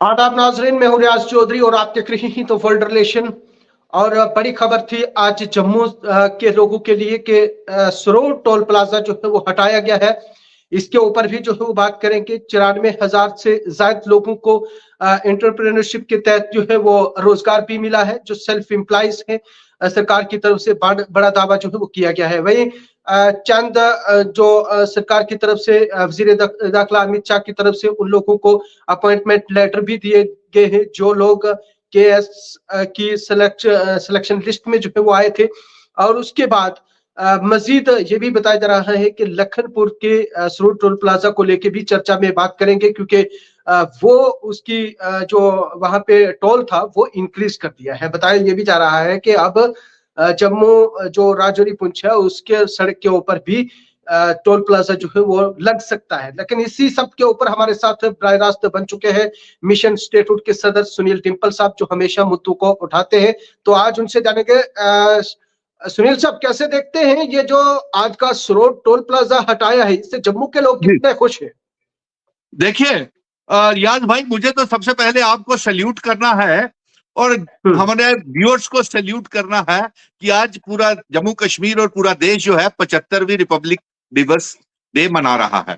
आदाब नाजरीन, मैं हूं रियाज चौधरी और आप देख रहे हैं तो वर्ल्ड रिलेशन। और बड़ी खबर थी आज जम्मू के लोगों के लिए कि सरोर टोल प्लाजा जो है वो हटाया गया है। इसके ऊपर भी जो है वो बात करेंगे। 94,000 से ज्यादा लोगों को एंटरप्रेन्योरशिप के तहत जो है वो रोजगार भी मिला है, जो सेल्फ एम्प्लॉयज है। सरकार की तरफ से बड़ा दावा जो है वो किया गया है। वहीं चंद जो सरकार की तरफ से वजीर दाखिला अमित शाह की तरफ से उन लोगों को अपॉइंटमेंट लेटर भी दिए गए हैं जो लोग केएस की सिलेक्शन लिस्ट में जो है वो आए थे। और उसके बाद मजीद ये भी बताया जा रहा है कि लखनपुर के सरोर टोल प्लाजा को लेके भी चर्चा में बात करेंगे, क्योंकि वो उसकी जो वहां पे टोल था वो इंक्रीज कर दिया है। बताया ये भी जा रहा है कि अब जम्मू जो राजौरी पुंछ है उसके सड़क के ऊपर भी टोल प्लाजा जो है वो लग सकता है। लेकिन इसी सब के ऊपर हमारे साथ बराह रास्त बन चुके हैं मिशन स्टेटहुड के सदर सुनील टिम्पल साहब, जो हमेशा मुद्दों को उठाते हैं। तो आज उनसे जानेंगे। सुनील साहब, कैसे देखते हैं ये जो आज का सरोर टोल प्लाजा हटाया है, इससे जम्मू के लोग कितने खुश हैं? देखिए रियाज भाई, मुझे तो सबसे पहले आपको सैल्यूट करना है और हमारे व्यूअर्स को सैल्यूट करना है कि आज पूरा जम्मू कश्मीर और पूरा देश जो है 75वीं रिपब्लिक दिवस डे मना रहा है।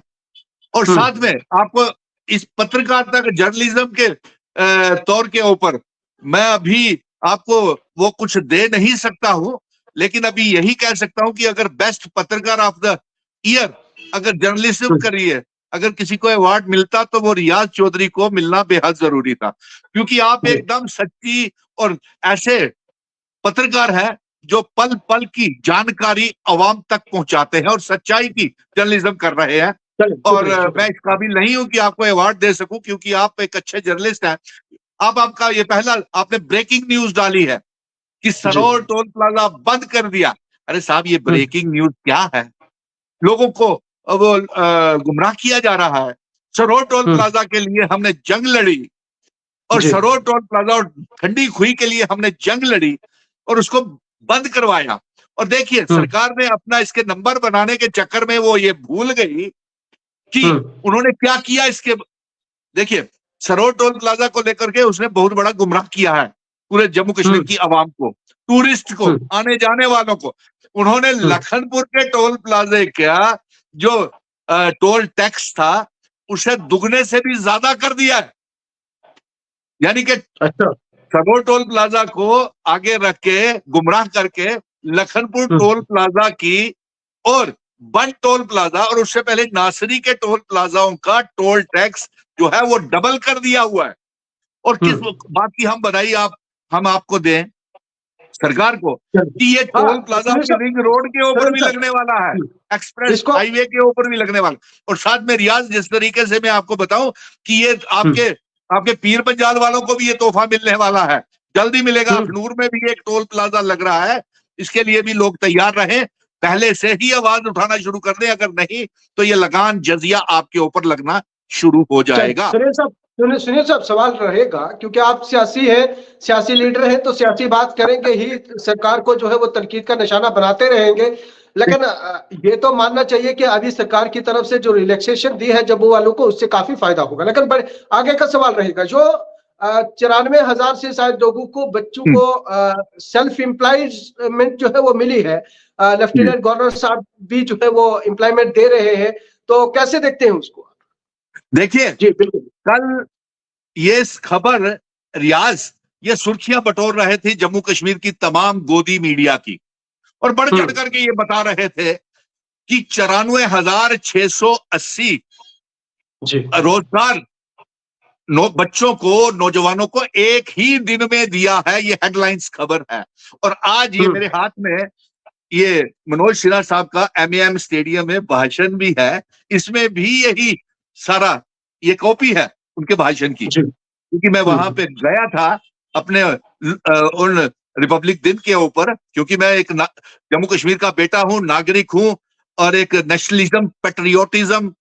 और साथ में आपको इस पत्रकारिता के जर्नलिज्म के तौर के ऊपर मैं अभी आपको वो कुछ दे नहीं सकता हूं, लेकिन अभी यही कह सकता हूं कि अगर बेस्ट पत्रकार ऑफ द ईयर अगर जर्नलिज्म करिए अगर किसी को अवार्ड मिलता तो वो रियाज चौधरी को मिलना बेहद जरूरी था, क्योंकि आप एकदम सच्ची और ऐसे पत्रकार हैं जो पल पल की जानकारी अवाम तक पहुंचाते हैं और सच्चाई की जर्नलिज्म कर रहे हैं। और मैं इस काबिल नहीं हूं कि आपको अवार्ड दे सकूं, क्योंकि आप एक अच्छे जर्नलिस्ट हैं। अब आपका ये पहला आपने ब्रेकिंग न्यूज डाली है कि सरोर टोल प्लाजा बंद कर दिया। अरे साहब, ये ब्रेकिंग न्यूज क्या है? लोगों को वो गुमराह किया जा रहा है। सरोर टोल प्लाजा के लिए हमने जंग लड़ी और सरोर टोल प्लाजा और ठंडी खुई के लिए हमने जंग लड़ी और उसको बंद करवाया। और देखिए, सरकार ने अपना इसके नंबर बनाने के चक्कर में वो ये भूल गई कि उन्होंने क्या किया। इसके देखिए, सरोर टोल प्लाजा को लेकर के उसने बहुत बड़ा गुमराह किया है पूरे जम्मू कश्मीर की आवाम को, टूरिस्ट को, आने जाने वालों को। उन्होंने लखनपुर के टोल प्लाजे का जो टोल टैक्स था उसे दुगने से भी ज्यादा कर दिया है। यानी कि सरोर टोल प्लाजा को आगे रख के गुमराह करके लखनपुर टोल प्लाजा की और बंद टोल प्लाजा और उससे पहले नासरी के टोल प्लाजाओं का टोल टैक्स जो है वो डबल कर दिया हुआ है। और किस बात की हम बधाई हम आपको दें सरकार को कि ये टोल प्लाजा रिंग रोड के ऊपर भी लगने वाला है, एक्सप्रेस हाईवे के ऊपर भी लगने वाला। और साथ में रियाज, जिस तरीके से मैं आपको बताऊं कि ये आपके पीर पंजाल वालों को भी ये तोहफा मिलने वाला है, जल्दी मिलेगा। अखनूर में भी एक टोल प्लाजा लग रहा है, इसके लिए भी लोग तैयार रहें, पहले से ही आवाज उठाना शुरू कर दें। अगर नहीं तो ये लगान जजिया आपके ऊपर लगना शुरू हो जाएगा। सुनील साहब, सवाल रहेगा क्योंकि आप सियासी है, सियासी लीडर है, तो सियासी बात करेंगे ही, सरकार को जो है वो तनकीद का निशाना बनाते रहेंगे। लेकिन ये तो मानना चाहिए कि अभी सरकार की तरफ से जो रिलैक्सेशन दी है जम्मू वालों को, उससे काफी फायदा होगा। लेकिन आगे का सवाल रहेगा, जो 94,000 से शायद लोगों को, बच्चों को सेल्फ एम्प्लॉयमेंट जो है वो मिली है। लेफ्टिनेंट गवर्नर साहब भी जो है वो एम्प्लॉयमेंट दे रहे हैं, तो कैसे देखते हैं उसको? देखिए जी, बिल्कुल, कल ये खबर रियाज ये सुर्खियां बटोर रहे थे जम्मू कश्मीर की तमाम गोदी मीडिया की, और बढ़ चढ़ करके ये बता रहे थे कि 94,680 रोजगार बच्चों को, नौजवानों को एक ही दिन में दिया है। ये हेडलाइंस खबर है। और आज ये मेरे हाथ में ये मनोज सिन्हा साहब का एमएएम स्टेडियम में भाषण भी है, इसमें भी यही सारा ये कॉपी है उनके भाषण की, क्योंकि मैं वहां पे गया था अपने उन रिपब्लिक दिन के ऊपर, क्योंकि मैं एक जम्मू कश्मीर का बेटा हूं, नागरिक हूं और एक नेशनलिज्म, पेट्रियोटिज्म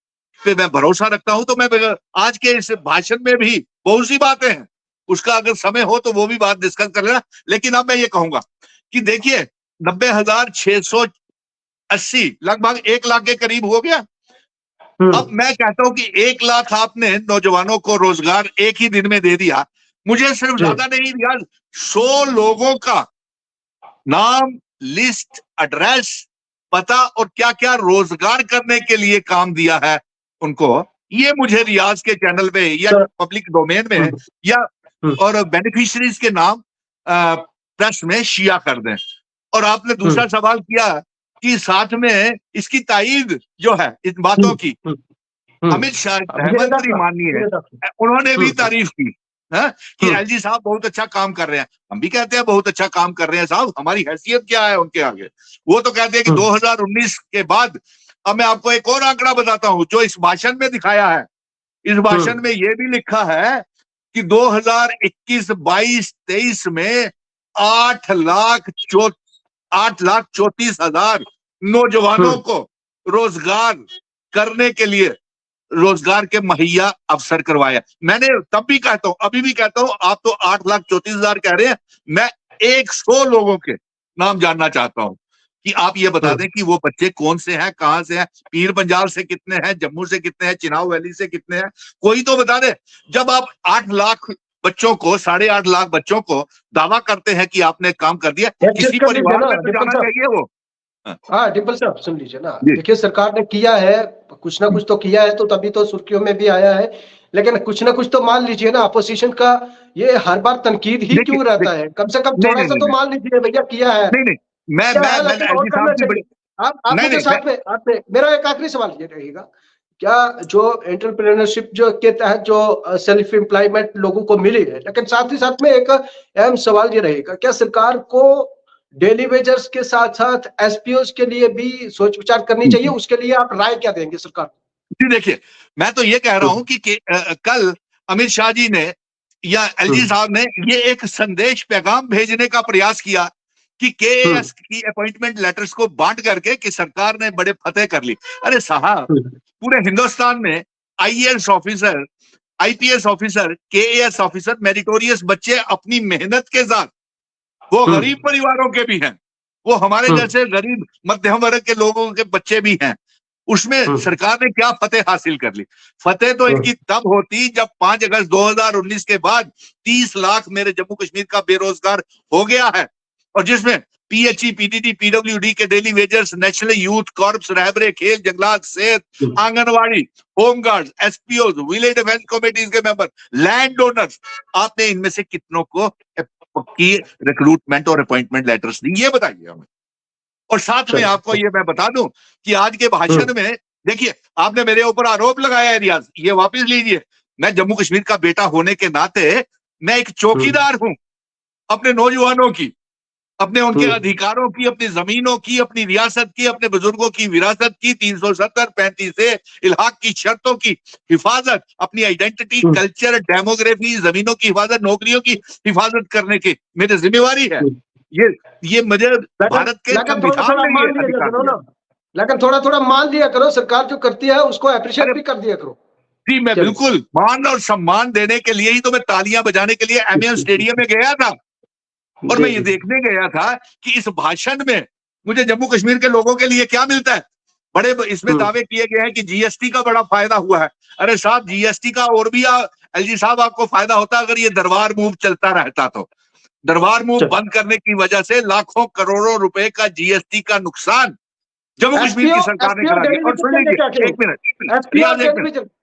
पे मैं भरोसा रखता हूं। तो मैं आज के इस भाषण में भी बहुत सी बातें हैं, उसका अगर समय हो तो वो भी बात डिस्कस कर लेना। लेकिन अब मैं ये कहूंगा कि देखिए, 90,680 लगभग 1 लाख के करीब हो गया अब मैं कहता हूं कि 1 लाख आपने नौजवानों को रोजगार एक ही दिन में दे दिया। मुझे सिर्फ ज्यादा नहीं यार, 100 लोगों का नाम, लिस्ट, एड्रेस, पता और क्या क्या रोजगार करने के लिए काम दिया है उनको, ये मुझे रियाज के चैनल पे या पब्लिक डोमेन में या और बेनिफिशियरीज के नाम प्रेस में शिया कर दें। और आपने दूसरा सवाल किया कि साथ में इसकी तायीद जो है इन बातों की, अमित शाह हेमंत माननीय है, उन्होंने भी तारीफ की कि एलजी साहब बहुत अच्छा काम कर रहे हैं। हम भी कहते हैं बहुत अच्छा काम कर रहे हैं साहब, हमारी हैसियत क्या है उनके आगे। वो तो कहते हैं कि 2019 के बाद, अब मैं आपको एक और आंकड़ा बताता हूं जो इस भाषण में दिखाया है। इस भाषण में ये भी लिखा है कि 2021, 22, 23 में 8,34,000 नौजवानों को रोजगार करने के लिए रोजगार के मुहैया अवसर करवाया। मैंने तब भी कहता हूं, अभी भी कहता हूं, आप तो 8,34,000 कह रहे हैं, मैं 100 लोगों के नाम जानना चाहता हूं कि आप ये बता दें कि वो बच्चे कौन से हैं, कहां से हैं, पीर पंजाल से कितने हैं, जम्मू से कितने हैं, चिनाब वैली से कितने हैं, कोई तो बता दे। जब आप 8 लाख बच्चों को, 8.5 लाख बच्चों को दावा करते हैं कि आपने काम कर दिया, किसी परिवार में तो जाना चाहिए वो। हाँ डिम्पल साहब सुन लीजिए ना, देखिए सरकार ने किया है, कुछ ना कुछ तो किया है, तो तभी तो सुर्खियों में भी आया है। लेकिन कुछ ना कुछ तो मान लीजिए ना, अपोजिशन का ये हर बार तनकीद ही क्यों रहता है? कम से कम थोड़ा सा तो मान लीजिए भैया किया है। आप मुझे साथ में मेरा एक आखिरी सवाल ये रहेगा, क्या जो एंटरप्रेन्योरशिप जो के तहत जो सेल्फ एम्प्लॉयमेंट लोगों को मिली है, लेकिन साथ ही साथ में एक अहम सवाल ये रहेगा, क्या सरकार को डेली वेजर्स के साथ साथ एसपीओ के लिए भी सोच विचार करनी चाहिए? उसके लिए आप राय क्या देंगे सरकार? जी देखिए, मैं तो ये कह रहा हूं कि कल अमित शाह जी ने या एलजी साहब ने ये एक संदेश पैगाम भेजने का प्रयास किया कि केएएस की अपॉइंटमेंट लेटर्स को बांट करके कि सरकार ने बड़े फतेह कर ली। अरे साहब, पूरे हिंदुस्तान में IAS officer, IPS officer, KAS officer, meritorious बच्चे अपनी मेहनत के साथ, वो गरीब परिवारों के भी हैं, वो हमारे जैसे गरीब मध्यम वर्ग के लोगों के बच्चे भी हैं। उसमें सरकार ने क्या फतेह हासिल कर ली? फतेह तो इनकी तब होती जब 5 अगस्त 2019 के बाद 30 लाख मेरे जम्मू कश्मीर का बेरोजगार हो गया है, और जिसमें पीएचई, पीडीडी, पीडब्ल्यूडी के daily wagers, national youth corps, रहबरे खेल, जंगलात, सेहत, anganwadi, home guards, SPO, village defence committees के मेंबर, लैंड डोनर्स, आपने इनमें से कितनों को की रिक्रूटमेंट और अपॉइंटमेंट लेटर्स दी, ये बताइए हमें। और साथ में आपको ये मैं बता दूं कि आज के भाषण में देखिए, आपने मेरे ऊपर आरोप लगाया है रियाज, ये वापस लीजिए। मैं जम्मू कश्मीर का बेटा होने के नाते मैं एक चौकीदार हूं अपने नौजवानों की, अपने उनके अधिकारों की, अपनी जमीनों की, अपनी रियासत की, अपने बुजुर्गों की विरासत की, 370-35 से इल्हाक की शर्तों की हिफाजत, अपनी आइडेंटिटी, कल्चर, डेमोग्राफी, जमीनों की हिफाजत, नौकरियों की हिफाजत करने की मेरी जिम्मेवारी है। ये मुझे भारत के संविधान में ये अधिकार है। लेकिन थोड़ा थोड़ा मान दिया करो, सरकार जो करती है उसको अप्रिशिएट भी कर दिया करो। जी मैं बिल्कुल मान और सम्मान देने के लिए ही तो मैं तालियां बजाने के लिए एमएन स्टेडियम में गया था, और मैं ये देखने गया था कि इस भाषण में मुझे जम्मू कश्मीर के लोगों के लिए क्या मिलता है। बड़े इसमें दावे किए गए हैं कि जीएसटी का बड़ा फायदा हुआ है। अरे साहब, जीएसटी का और भी एलजी साहब आपको फायदा होता अगर ये दरबार मूव चलता रहता तो। दरबार मूव बंद करने की वजह से लाखों करोड़ों रुपए का जीएसटी का नुकसान जम्मू कश्मीर की सरकार ने करा दिया। और सुन लीजिए, एक मिनट,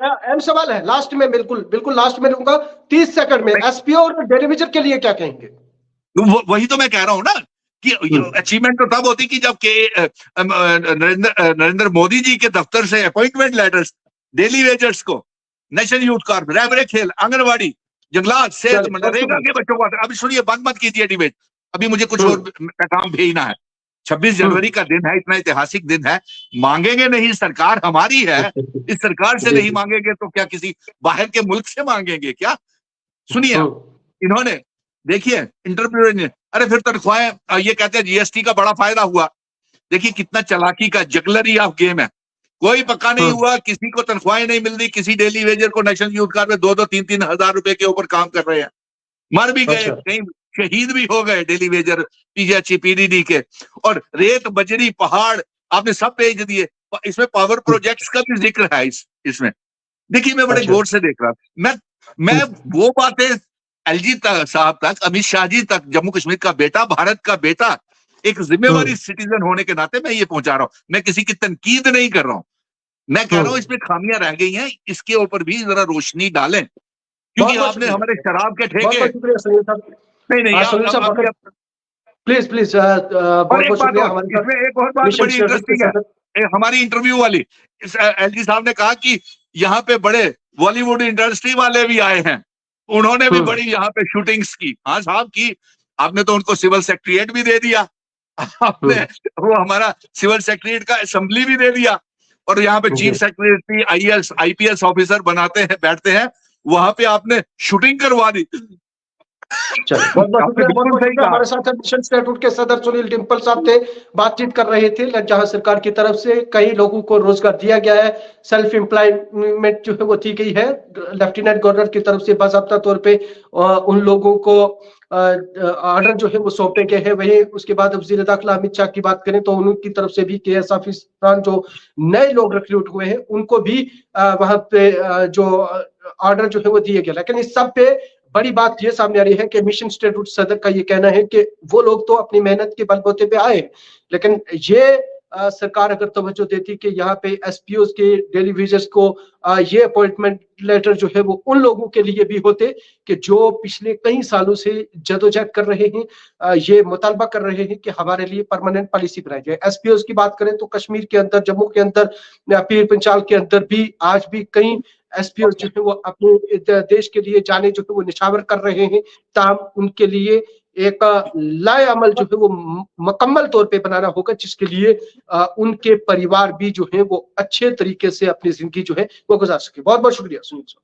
अहम सवाल है, लास्ट में, बिल्कुल लास्ट में दूंगा, 30 सेकंड में, एसपीओ और डेलीवेजर के लिए क्या कहेंगे? वही तो मैं कह रहा हूं ना कि अचीवमेंट तो तब होती कि जब के नरेंद्र मोदी जी के दफ्तर से अपॉइंटमेंट लेटर्स डेली वेजर्स को, नेशनल यूथ कॉर्प, रहबरे खेल, आंगनवाड़ी, जंगलात, सेहत, मनरेगा के बच्चों को। अभी सुनिए, बंद मत कीजिए डिबेट, अभी मुझे कुछ और पैगाम भेजना है। 26 जनवरी का दिन है, इतना ऐतिहासिक दिन है, मांगेंगे नहीं, सरकार हमारी है, इस सरकार से नहीं मांगेंगे तो क्या किसी बाहर के मुल्क से मांगेंगे क्या? सुनिए, इन्होंने देखिए इंटरव्यू ने, अरे फिर तनख्वाहें, ये कहते हैं जीएसटी का बड़ा फायदा हुआ। देखिए कितना चालाकी का जगलरी ऑफ गेम है, कोई पक्का नहीं हुआ, किसी को तनख्वाहें नहीं मिल रही, किसी डेली वेजर को नेशनल यूथ कार्ड में 2-3 हजार रुपए के ऊपर काम कर रहे हैं, मर भी गए, कहीं शहीद भी हो गए डेली वेजर पीएचई, पीडीडी के, और रेत, बजरी, पहाड़ आपने सब बेच दिए। इसमें पावर प्रोजेक्ट्स का भी जिक्र है इसमें। देखिए मैं बड़े गौर से देख रहा था, मैं वो बातें एलजी साहब तक, अमित शाह जी तक, जम्मू कश्मीर का बेटा, भारत का बेटा, एक जिम्मेवारी सिटीजन होने के नाते मैं ये पहुंचा रहा हूं। मैं किसी की तनकीद नहीं कर रहा हूं, मैं कह रहा हूं इसमें खामियां रह गई हैं, इसके ऊपर भी जरा रोशनी डालें, क्योंकि आपने हमारे शराब के ठेके नहीं प्लीज प्लीज और इसमें एक और बात बड़ी इंटरेस्टिंग है, हमारी इंटरव्यू वाली एलजी साहब ने कहा कि यहाँ पे बड़े बॉलीवुड इंडस्ट्री वाले भी आए हैं, उन्होंने भी बड़ी यहाँ पे शूटिंग्स की। हाँ साहब की, आपने तो उनको सिविल सेक्रेटरिएट भी दे दिया, आपने वो हमारा सिविल सेक्रेटरिएट का असेंबली भी दे दिया, और यहाँ पे chief secretary IAS IPS officer बनाते हैं, बैठते हैं, वहां पे आपने शूटिंग करवा दी। हमारे साथ मिशन स्टेटहुड के सदर सुनील डिंपल साहब थे, बातचीत कर रहे थे, जहां सरकार की तरफ से कई लोगों को रोजगार दिया गया है, सेल्फ एम्प्लॉयमेंट जो है वो दी गई है, लेफ्टिनेंट गवर्नर की तरफ से बाकायदा तौर पे उन लोगों को ऑर्डर जो है वो सौंपे गए हैं। वही उसके बाद वजीर दाखिला अमित शाह की बात करें तो उनकी तरफ से भी केएस ऑफिसर जो नए लोग रिक्रूट हुए हैं उनको भी वहां पे जो ऑर्डर जो है वो दिए गए। लेकिन इस सब पे बड़ी बात ये सामने आ रही है कि मिशन स्टेटहुड सदर का ये कहना है कि वो लोग तो अपनी मेहनत के बलबूते पे आए, लेकिन ये सरकार अगर तवज्जो देती कि यहाँ पे एसपीओ के डेली विजिट्स को ये अपॉइंटमेंट लेटर जो है वो उन लोगों के लिए भी होते कि जो पिछले कई सालों से जदोजहद कर रहे हैं, ये मुतालबा कर रहे हैं कि हमारे लिए परमानेंट पॉलिसी बनाई जाए। एसपीओ की बात करें तो कश्मीर के अंदर, जम्मू के अंदर, पीर पंचाल के अंदर भी आज भी कई एसपीओ जो है वो अपने देश के लिए जाने जो है वो निछावर कर रहे हैं, ताहम उनके लिए एक लाए अमल जो है वो मुकम्मल तौर पे बनाना होगा, जिसके लिए उनके परिवार भी जो है वो अच्छे तरीके से अपनी जिंदगी जो है वो गुजार सके। बहुत बहुत शुक्रिया सुनील साहब।